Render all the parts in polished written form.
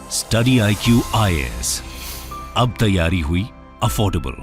Study IQ IAS, अब तैयारी हुई अफोर्डेबल।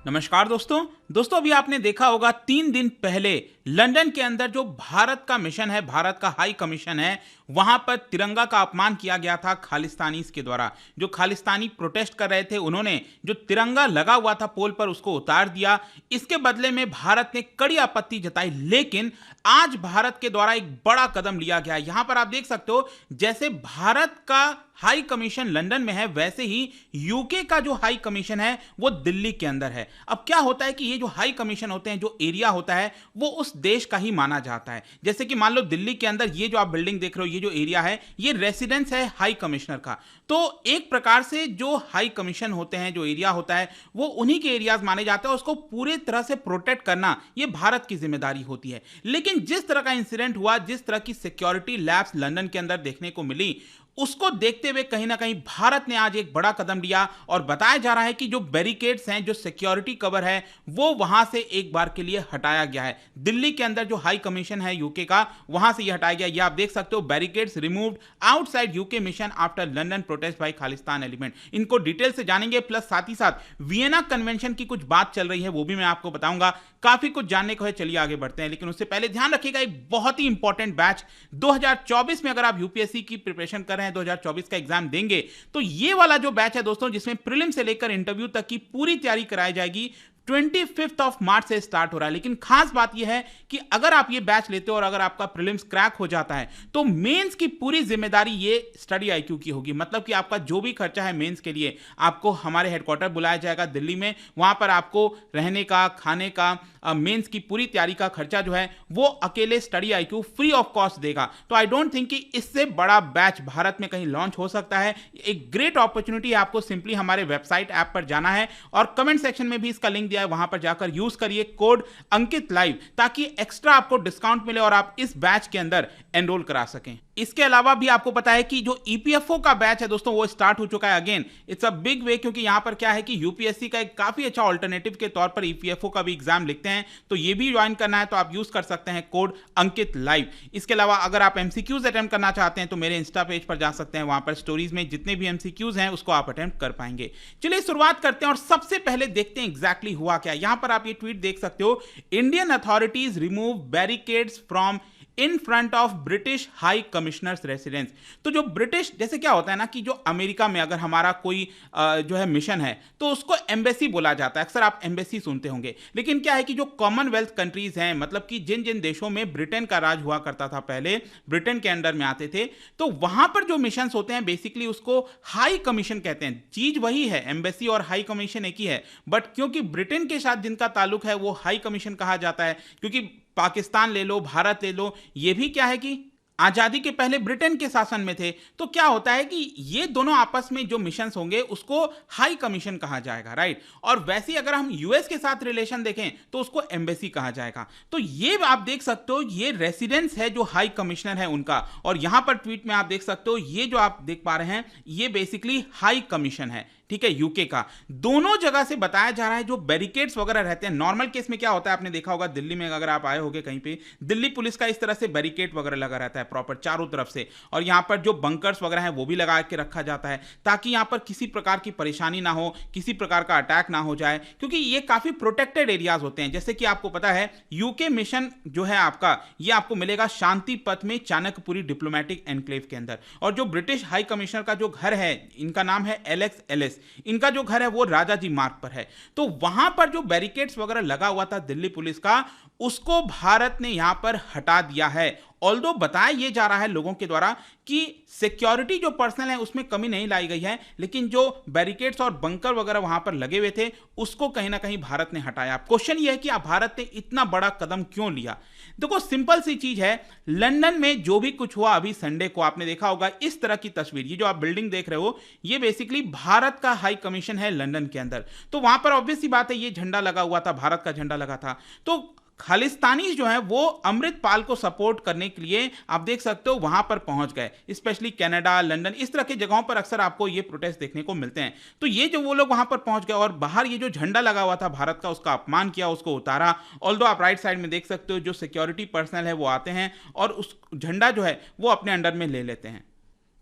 नमस्कार दोस्तों अभी आपने देखा होगा 3 दिन पहले लंदन के अंदर जो भारत का मिशन है, भारत का हाई कमीशन है, वहां पर तिरंगा का अपमान किया गया था खालिस्तानीज के द्वारा। जो खालिस्तानी प्रोटेस्ट कर रहे थे, उन्होंने जो तिरंगा लगा हुआ था पोल पर उसको उतार दिया। इसके बदले में भारत ने कड़ी आपत्ति जताई, लेकिन आज भारत के द्वारा एक बड़ा कदम लिया गया। यहां पर आप देख सकते हो, जैसे भारत का हाई कमीशन लंदन में है, वैसे ही यूके का जो हाई कमीशन है वो दिल्ली के अंदर है। अब क्या होता है कि ये जो हाई कमीशन होते हैं, जो एरिया होता है, वो उस देश का ही माना जाता है। जैसे कि मान लो दिल्ली के अंदर ये जो आप बिल्डिंग देख रहे हो, ये जो एरिया है, ये रेसिडेंस है हाई कमिश्नर का। तो एक प्रकार से जो हाई कमीशन होते हैं, जो एरिया होता है, वो उन्हीं के एरियाज माने जाते हैं। उसको पूरी तरह से प्रोटेक्ट करना ये भारत की जिम्मेदारी होती है। लेकिन जिस तरह का इंसिडेंट हुआ, जिस तरह की सिक्योरिटी लैप्स लंदन के अंदर देखने को मिली, उसको देखते हुए कहीं ना कहीं भारत ने आज एक बड़ा कदम लिया और बताया जा रहा है कि जो बैरिकेड्स हैं, जो सिक्योरिटी कवर है, वो वहां से एक बार के लिए हटाया गया है। दिल्ली के अंदर जो हाई कमीशन है यूके का, वहां से ये हटाया गया। ये आप देख सकते हो, barricades removed outside UK mission after London protest by Khalistan element. इनको डिटेल से जानेंगे, प्लस साथ ही साथ वियना कन्वेंशन की कुछ बात चल रही है, वो भी मैं आपको बताऊंगा। काफी कुछ जानने को है, चलिए आगे बढ़ते हैं। लेकिन उससे पहले ध्यान रखिएगा, एक बहुत ही इंपॉर्टेंट बैच 2024 में अगर आप यूपीएससी की प्रिपरेशन कर रहे हैं, 2024 का एग्जाम देंगे, तो ये वाला जो बैच है दोस्तों, जिसमें प्रीलिम से लेकर इंटरव्यू तक की पूरी तैयारी कराई जाएगी, 25 मार्च से स्टार्ट हो रहा है। लेकिन खास बात यह है कि अगर आप ये बैच लेते हो और अगर आपका प्रीलिम्स क्रैक हो जाता है, तो मेंस की पूरी जिम्मेदारी ये स्टडी IQ की होगी। मतलब कि आपका जो भी खर्चा है मेंस के लिए, आपको हमारे हेडक्वार्टर बुलाया जाएगा दिल्ली में, वहां पर आपको रहने का, खाने का, मेंस की पूरी तैयारी का खर्चा जो है वो अकेले study IQ free of cost देगा। तो आई डोंट थिंक कि इससे बड़ा बैच भारत में कहीं लॉन्च हो सकता है। एक ग्रेट अपॉर्चुनिटी है। आपको सिंपली हमारे वेबसाइट ऐप पर जाना है और कमेंट सेक्शन में भी इसका लिंक दिया है, वहां पर जाकर यूज करिए कोड अंकित लाइव, ताकि एक्स्ट्रा आपको डिस्काउंट मिले और आप इस बैच के अंदर एनरोल करा सकें। इसके अलावा भी आपको पता है कि जो EPFO का बैच है दोस्तों, वो स्टार्ट हो चुका है again. It's a big way, क्योंकि यहां पर क्या है कि यूपीएससी का एक काफी अच्छा ऑल्टरनेटिव के तौर पर EPFO का भी एग्जाम लिखते हैं। तो ये भी ज्वाइन करना है तो आप यूज कर सकते हैं कोड अंकित लाइव। इसके अलावा अगर आप MCQs अटेम्प्ट करना चाहते हैं तो मेरे इंस्टा पेज पर जा सकते हैं, वहां पर स्टोरीज में जितने भी MCQs हैं उसको आप अटेम्प्ट कर पाएंगे। चलिए शुरुआत करते हैं और सबसे पहले देखते हैं एग्जैक्टली हुआ क्या। यहां पर आप ये ट्वीट देख सकते हो, Indian authorities remove barricades from in front of British high commissioners residence. तो जो ब्रिटिश, जैसे क्या होता है ना कि जो अमेरिका में अगर हमारा कोई जो है मिशन है, तो उसको एम्बेसी बोला जाता है। अक्सर आप एम्बेसी सुनते होंगे। लेकिन क्या है कि जो कॉमनवेल्थ कंट्रीज हैं, मतलब कि जिन जिन देशों में ब्रिटेन का राज हुआ करता था, पहले ब्रिटेन के अंडर में आते थे, तो वहां पर जो मिशन होते हैं बेसिकली उसको हाई कमीशन कहते हैं। चीज वही है, एम्बेसी और हाई कमीशन एक ही है, बट क्योंकि ब्रिटेन के साथ जिनका ताल्लुक है वो हाई कमीशन कहा जाता है। क्योंकि पाकिस्तान ले लो, भारत ले लो, ये भी क्या है कि आजादी के पहले ब्रिटेन के शासन में थे। तो क्या होता है कि ये दोनों आपस में जो मिशंस होंगे उसको हाई कमीशन कहा जाएगा, राइट। और वैसे अगर हम यूएस के साथ रिलेशन देखें तो उसको एम्बेसी कहा जाएगा। तो ये आप देख सकते हो, ये रेसिडेंस है जो हाई कमिश्नर है उनका। और यहां पर ट्वीट में आप देख सकते हो, ये जो आप देख पा रहे हैं ये बेसिकली हाई कमीशन है, ठीक है, यूके का। दोनों जगह से बताया जा रहा है जो बैरिकेड्स वगैरह रहते हैं। नॉर्मल केस में क्या होता है, आपने देखा होगा दिल्ली में अगर आप आए होगे कहीं पे, दिल्ली पुलिस का इस तरह से बैरिकेड वगैरह लगा रहता है प्रॉपर चारों तरफ से, और यहां पर जो बंकर्स वगैरह हैं वो भी लगा के रखा जाता है, ताकि यहां पर किसी प्रकार की परेशानी ना हो, किसी प्रकार का अटैक ना हो जाए, क्योंकि ये काफी प्रोटेक्टेड एरियाज होते हैं। जैसे कि आपको पता है यूके मिशन जो है आपका, ये आपको मिलेगा शांति पथ में चाणक्यपुरी डिप्लोमेटिक एनक्लेव के अंदर। और जो ब्रिटिश हाई कमिश्नर का जो घर है, इनका नाम है एलेक्स एलिस, इनका जो घर है वो राजा जी मार्ग पर है। तो वहां पर जो बैरिकेड्स वगैरह लगा हुआ था दिल्ली पुलिस का, उसको भारत ने यहां पर हटा दिया है। ऑल्दो बताया यह जा रहा है लोगों के द्वारा कि सिक्योरिटी जो पर्सनल है उसमें कमी नहीं लाई गई है, लेकिन जो बैरिकेड्स और बंकर वगैरह वहां पर लगे हुए थे उसको कहीं ना कहीं भारत ने हटाया। क्वेश्चन यह है कि भारत ने इतना बड़ा कदम क्यों लिया। देखो सिंपल सी चीज है, लंदन में जो भी कुछ हुआ अभी संडे को, आपने देखा होगा इस तरह की तस्वीर, ये जो आप बिल्डिंग देख रहे हो ये बेसिकली भारत का हाई कमीशन है लंदन के अंदर। तो वहां पर ऑब्वियस सी बात है ये झंडा लगा हुआ था, भारत का झंडा लगा था। तो खालिस्तानी जो है वो अमृतपाल को सपोर्ट करने के लिए आप देख सकते हो वहां पर पहुंच गए। स्पेशली कनाडा, लंदन, इस तरह की जगहों पर अक्सर आपको ये प्रोटेस्ट देखने को मिलते हैं। तो ये जो वो लोग वहां पर पहुंच गए और बाहर ये जो झंडा लगा हुआ था भारत का, उसका अपमान किया, उसको उतारा। ऑल्दो आप राइट साइड में देख सकते हो जो सिक्योरिटी पर्सनल है वो आते हैं और उस झंडा जो है वो अपने अंडर में ले लेते हैं।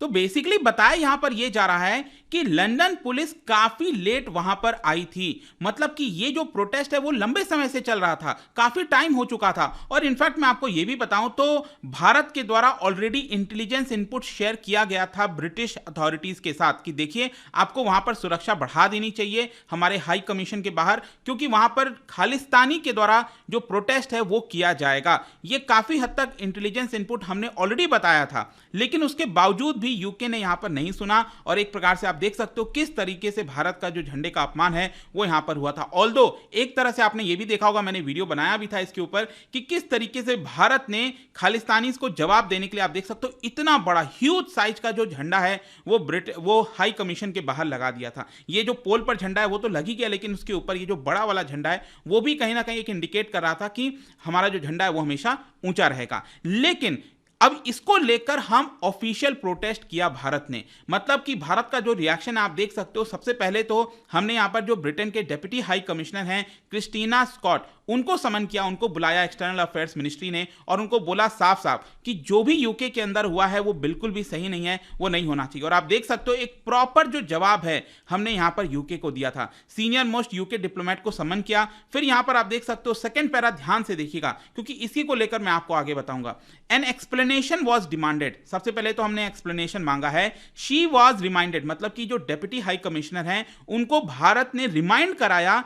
तो बेसिकली बताया यहां पर यह जा रहा है कि लंदन पुलिस काफी लेट वहां पर आई थी। मतलब कि ये जो प्रोटेस्ट है वो लंबे समय से चल रहा था, काफी टाइम हो चुका था। और इनफैक्ट मैं आपको यह भी बताऊं तो भारत के द्वारा ऑलरेडी इंटेलिजेंस इनपुट शेयर किया गया था ब्रिटिश अथॉरिटीज के साथ कि देखिए आपको वहां पर सुरक्षा बढ़ा देनी चाहिए हमारे हाई कमीशन के बाहर, क्योंकि वहां पर खालिस्तानी के द्वारा जो प्रोटेस्ट है वो किया जाएगा। ये काफी हद तक इंटेलिजेंस इनपुट हमने ऑलरेडी बताया था, लेकिन उसके बावजूद भी यूके ने यहां पर नहीं सुना। और एक प्रकार से आप देख सकते हो किस तरीके से भारत का जो झंडे का अपमान है वो यहां पर हुआ था। ऑल्दो एक तरह से आपने ये भी देखा होगा, मैंने वीडियो बनाया भी था इसके ऊपर, कि किस तरीके से भारत ने खालिस्तानीज को जवाब देने के लिए आप देख सकते हो इतना बड़ा ह्यूज साइज का जो झंडा है वो हाई कमीशन के बाहर लगा दिया था। ये जो पोल पर झंडा है वो तो लग ही गया, लेकिन उसके ऊपर ये जो बड़ा वाला झंडा है वो भी कहीं ना कहीं एक इंडिकेट कर रहा था कि हमारा जो झंडा है वो हमेशा ऊंचा रहेगा। लेकिन अब इसको लेकर हम ऑफिशियल प्रोटेस्ट किया भारत ने। मतलब कि भारत का जो रिएक्शन आप देख सकते हो, सबसे पहले तो हमने यहां पर जो ब्रिटेन के डेप्यूटी हाई कमिश्नर हैं क्रिस्टीना स्कॉट, उनको समन किया, उनको बुलाया एक्सटर्नल अफेयर्स मिनिस्ट्री ने, और उनको बोला साफ साफ कि जो भी यूके के अंदर हुआ है वो बिल्कुल भी सही नहीं है, वो नहीं होना चाहिए। और आप देख सकते हो एक प्रॉपर जो जवाब है हमने यहां पर यूके को दिया था। सीनियर मोस्ट यूके डिप्लोमेट को समन किया। फिर यहां पर आप देख सकते हो सेकंड पैरा ध्यान से देखिएगा, क्योंकि इसी को लेकर मैं आपको आगे बताऊंगा। एन एक्सप्लेनेशन वॉज डिमांडेड, सबसे पहले तो हमने एक्सप्लेनेशन मांगा है। शी वॉज रिमाइंडेड, मतलब कि जो डेप्यूटी हाई कमिश्नर हैं उनको भारत ने रिमाइंड कराया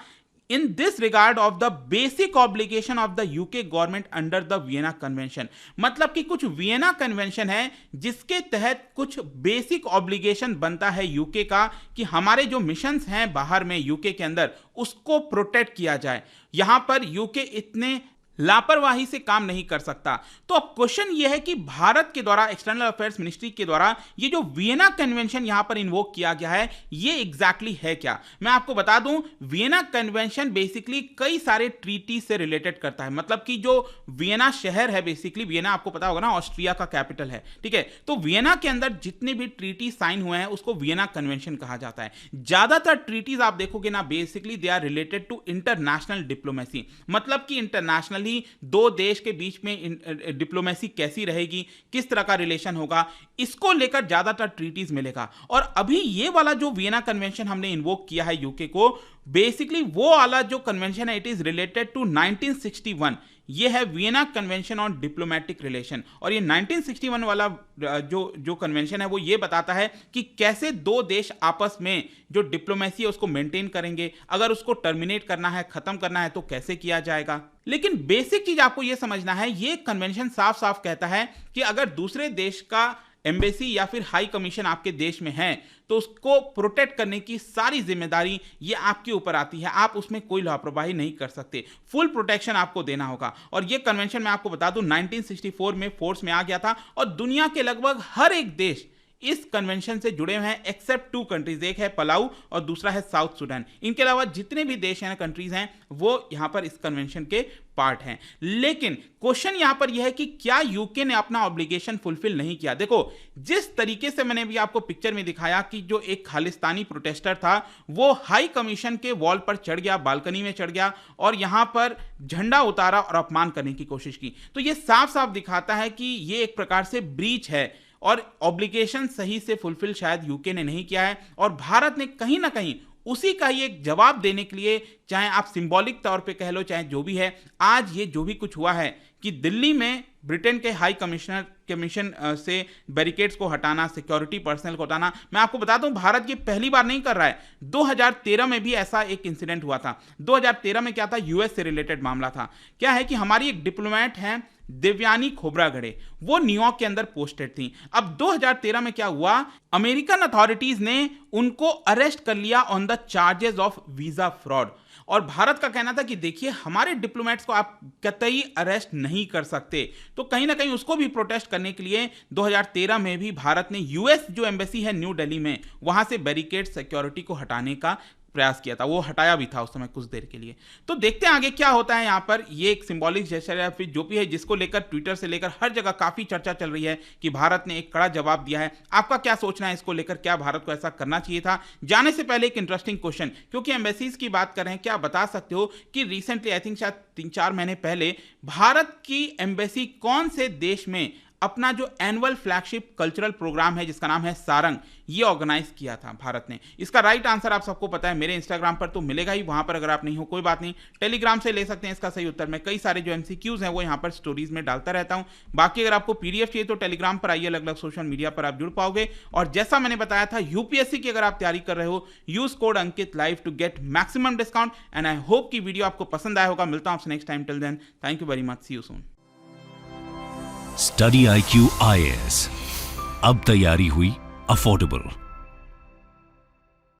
in this regard of the basic obligation of the UK government under the Vienna Convention। मतलब कि कुछ वियना कन्वेंशन है जिसके तहत कुछ बेसिक ऑब्लिगेशन बनता है यूके का कि हमारे जो मिशंस हैं बाहर में यूके के अंदर उसको प्रोटेक्ट किया जाए। यहां पर यूके इतने लापरवाही से काम नहीं कर सकता। तो अब क्वेश्चन यह है कि भारत के द्वारा एक्सटर्नल अफेयर्स मिनिस्ट्री के द्वारा ये जो वियना कन्वेंशन यहां पर इन्वोक किया गया है ये एग्जैक्टली है क्या। मैं आपको बता दूं, वियना कन्वेंशन बेसिकली कई सारे ट्रीटी से रिलेटेड करता है। मतलब कि जो वियना शहर है, बेसिकली वियना आपको पता होगा ना ऑस्ट्रिया का कैपिटल है, ठीक है। तो वियना के अंदर जितने भी ट्रीटी साइन हुए हैं उसको वियना कन्वेंशन कहा जाता है। ज्यादातर ट्रीटीज आप देखोगे ना basically they are related to international diplomacy. मतलब कि इंटरनेशनल दो देश के बीच में डिप्लोमेसी कैसी रहेगी, किस तरह का रिलेशन होगा, इसको लेकर ज्यादातर ट्रीटीज मिलेगा। और अभी ये वाला जो वियना कन्वेंशन हमने इन्वोक किया है यूके को, बेसिकली वो वाला जो कन्वेंशन है इट इज रिलेटेड टू 1961। ये है Vienna convention on diplomatic relation. और ये 1961 वाला जो कन्वेंशन है वो ये बताता है कि कैसे दो देश आपस में जो डिप्लोमेसी है उसको मेंटेन करेंगे, अगर उसको टर्मिनेट करना है, खत्म करना है तो कैसे किया जाएगा। लेकिन बेसिक चीज आपको यह समझना है, ये कन्वेंशन साफ साफ कहता है कि अगर दूसरे देश का एम्बेसी या फिर हाई कमीशन आपके देश में है तो उसको प्रोटेक्ट करने की सारी जिम्मेदारी ये आपके ऊपर आती है। आप उसमें कोई लापरवाही नहीं कर सकते, फुल प्रोटेक्शन आपको देना होगा। और ये कन्वेंशन मैं आपको बता दूं 1964 में फोर्स में आ गया था और दुनिया के लगभग हर एक देश इस कन्वेंशन से जुड़े हुए हैं एक्सेप्ट टू कंट्रीज। एक है पलाऊ और दूसरा है साउथ सुडान। इनके अलावा जितने भी देश हैं, कंट्रीज हैं, वो यहां पर इस कन्वेंशन के पार्ट हैं। लेकिन क्वेश्चन यहां पर यह है कि क्या यूके ने अपना ऑब्लिगेशन फुलफिल नहीं किया। देखो जिस तरीके से मैंने भी आपको पिक्चर में दिखाया कि जो एक खालिस्तानी प्रोटेस्टर था वो हाई कमीशन के वॉल पर चढ़ गया, बालकनी में चढ़ गया और यहां पर झंडा उतारा और अपमान करने की कोशिश की। तो यह साफ साफ दिखाता है कि यह एक प्रकार से ब्रीच है और ऑब्लिगेशन सही से फुलफिल शायद यूके ने नहीं किया है। और भारत ने कहीं ना कहीं उसी का ही एक जवाब देने के लिए, चाहे आप सिंबॉलिक तौर पे कह लो चाहे जो भी है, आज ये जो भी कुछ हुआ है कि दिल्ली में ब्रिटेन के हाई कमीशन से बैरिकेड्स को हटाना, सिक्योरिटी पर्सनल को हटाना, मैं आपको बता दूं भारत ये पहली बार नहीं कर रहा है। 2013 में भी ऐसा एक इंसिडेंट हुआ था। 2013 में क्या था, यूएस से रिलेटेड मामला था। क्या है कि हमारी एक डिप्लोमेट है देवयानी खोबरागड़े, वो न्यूयॉर्क के अंदर पोस्टेड थी। अब 2013 में क्या हुआ, अमेरिकन अथॉरिटीज ने उनको अरेस्ट कर लिया on the charges of visa fraud. और भारत का कहना था कि देखिए हमारे डिप्लोमेट्स को आप कतई अरेस्ट नहीं कर सकते। तो कहीं ना कहीं उसको भी प्रोटेस्ट करने के लिए 2013 में भी भारत ने यूएस जो एम्बेसी है न्यू दिल्ली में, वहां से बैरिकेड सिक्योरिटी को हटाने का प्रयास किया था। वो हटाया भी था उस समय कुछ देर के लिए। तो देखते हैं आगे क्या होता है। यहाँ पर ये एक सिंबॉलिक जेस्चर है, फिर जो भी है, जिसको लेकर ट्विटर से लेकर हर जगह काफी चर्चा चल रही है कि भारत ने एक कड़ा जवाब दिया है। आपका क्या सोचना है इसको लेकर, क्या भारत को ऐसा करना चाहिए था? जाने से पहले एक इंटरेस्टिंग क्वेश्चन, क्योंकि एम्बेसीज की बात कर रहे हैं, क्या बता सकते हो कि रिसेंटली आई थिंक शायद 3-4 महीने पहले भारत की एम्बेसी कौन से देश में अपना जो एनुअल फ्लैगशिप कल्चरल प्रोग्राम है जिसका नाम है सारंग, ये ऑर्गेनाइज किया था भारत ने। इसका राइट आंसर आप सबको पता है, मेरे इंस्टाग्राम पर तो मिलेगा ही, वहां पर अगर आप नहीं हो कोई बात नहीं, टेलीग्राम से ले सकते हैं इसका सही उत्तर। मैं कई सारे जो एमसीक्यूज हैं वो यहाँ पर स्टोरीज में डालता रहता हूँ। बाकी अगर आपको पीडीएफ चाहिए तो टेलीग्राम पर आइए, अलग अलग सोशल मीडिया पर आप जुड़ पाओगे। और जैसा मैंने बताया था, यूपीएससी की अगर आप तैयारी कर रहे हो, use code Ankit live to get maximum discount. And I hope कि वीडियो आपको पसंद आया होगा। मिलता हूं आपसे next time, till then thank you very much, see you soon. Study IQ IAS, अब तैयारी हुई अफोर्डेबल।